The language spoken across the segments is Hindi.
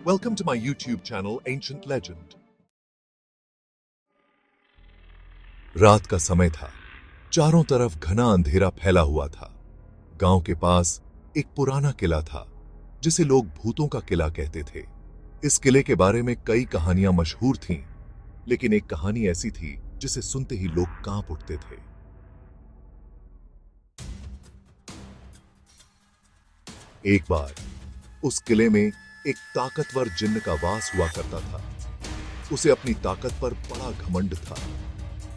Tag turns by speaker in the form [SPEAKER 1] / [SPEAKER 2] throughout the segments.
[SPEAKER 1] Welcome to my YouTube channel Ancient Legend. रात का समय था। चारों तरफ घना अंधेरा फैला हुआ था। गांव के पास एक पुराना किला था जिसे लोग भूतों का किला कहते थे। इस किले के बारे में कई कहानियां मशहूर थीं, लेकिन एक कहानी ऐसी थी जिसे सुनते ही लोग कांप उठते थे। एक बार उस किले में एक ताकतवर जिन्न का वास हुआ करता था। उसे अपनी ताकत पर बड़ा घमंड था।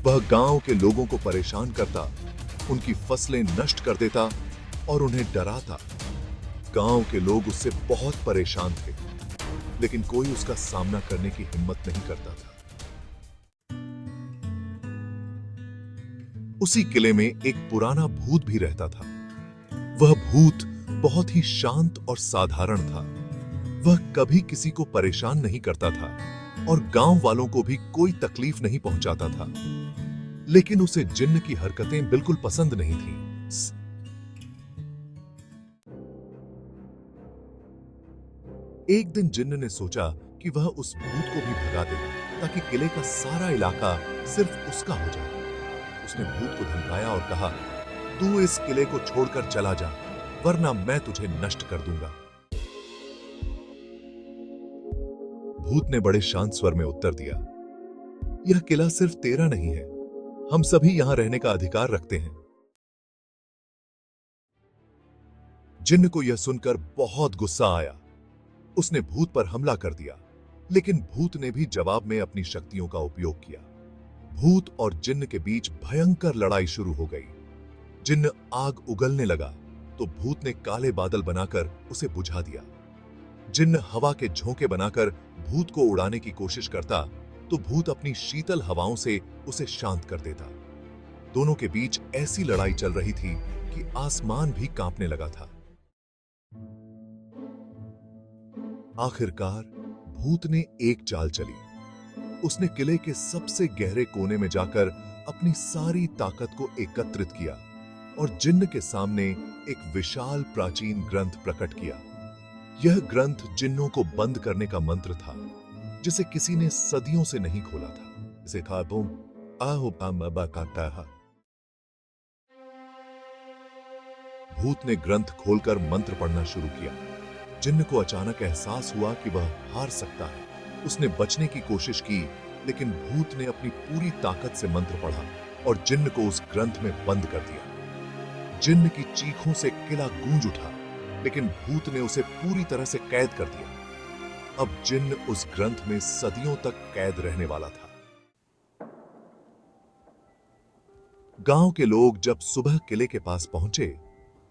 [SPEAKER 1] वह गांव के लोगों को परेशान करता, उनकी फसलें नष्ट कर देता और उन्हें डराता। गांव के लोग उससे बहुत परेशान थे, लेकिन कोई उसका सामना करने की हिम्मत नहीं करता था। उसी किले में एक पुराना भूत भी रहता था। वह भूत बहुत ही शांत और साधारण था। वह कभी किसी को परेशान नहीं करता था और गांव वालों को भी कोई तकलीफ नहीं पहुंचाता था। लेकिन उसे जिन्न की हरकतें बिल्कुल पसंद नहीं थीं। एक दिन जिन्न ने सोचा कि वह उस भूत को भी भगा दे ताकि किले का सारा इलाका सिर्फ उसका हो जाए। उसने भूत को धमकाया और कहा, तू इस किले को छोड़कर चला जा, वरना मैं तुझे नष्ट कर दूंगा। भूत ने बड़े शांत स्वर में उत्तर दिया, यह किला सिर्फ तेरा नहीं है, हम सभी यहां रहने का अधिकार रखते हैं। जिन्न को यह सुनकर बहुत गुस्सा आया। उसने भूत पर हमला कर दिया, लेकिन भूत ने भी जवाब में अपनी शक्तियों का उपयोग किया। भूत और जिन्न के बीच भयंकर लड़ाई शुरू हो गई। जिन्न आग उगलने लगा तो भूत ने काले बादल बनाकर उसे बुझा दिया। जिन्न हवा के झोंके बनाकर भूत को उड़ाने की कोशिश करता तो भूत अपनी शीतल हवाओं से उसे शांत कर देता। दोनों के बीच ऐसी लड़ाई चल रही थी कि आसमान भी कांपने लगा था। आखिरकार भूत ने एक चाल चली। उसने किले के सबसे गहरे कोने में जाकर अपनी सारी ताकत को एकत्रित किया और जिन्न के सामने एक विशाल प्राचीन ग्रंथ प्रकट किया। यह ग्रंथ जिन्नों को बंद करने का मंत्र था, जिसे किसी ने सदियों से नहीं खोला था। इसे भूत ने ग्रंथ खोलकर मंत्र पढ़ना शुरू किया। जिन्न को अचानक एहसास हुआ कि वह हार सकता है। उसने बचने की कोशिश की, लेकिन भूत ने अपनी पूरी ताकत से मंत्र पढ़ा और जिन्न को उस ग्रंथ में बंद कर दिया। जिन्न की चीखों से किला गूंज उठा, लेकिन भूत ने उसे पूरी तरह से कैद कर दिया। अब जिन्न उस ग्रंथ में सदियों तक कैद रहने वाला था। गांव के लोग जब सुबह किले के पास पहुंचे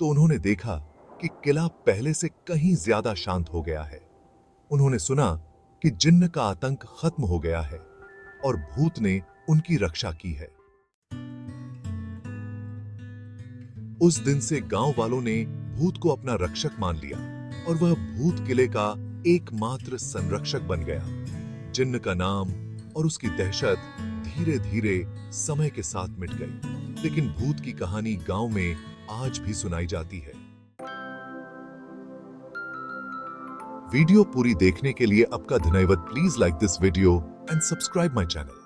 [SPEAKER 1] तो उन्होंने देखा कि किला पहले से कहीं ज्यादा शांत हो गया है। उन्होंने सुना कि जिन्न का आतंक खत्म हो गया है और भूत ने उनकी रक्षा की है। उस दिन से गांव वालों ने भूत को अपना रक्षक मान लिया और वह भूत किले का एकमात्र संरक्षक बन गया। जिन्न का नाम और उसकी दहशत धीरे धीरे समय के साथ मिट गई, लेकिन भूत की कहानी गांव में आज भी सुनाई जाती है। वीडियो पूरी देखने के लिए आपका धन्यवाद। Please like this video and subscribe my channel.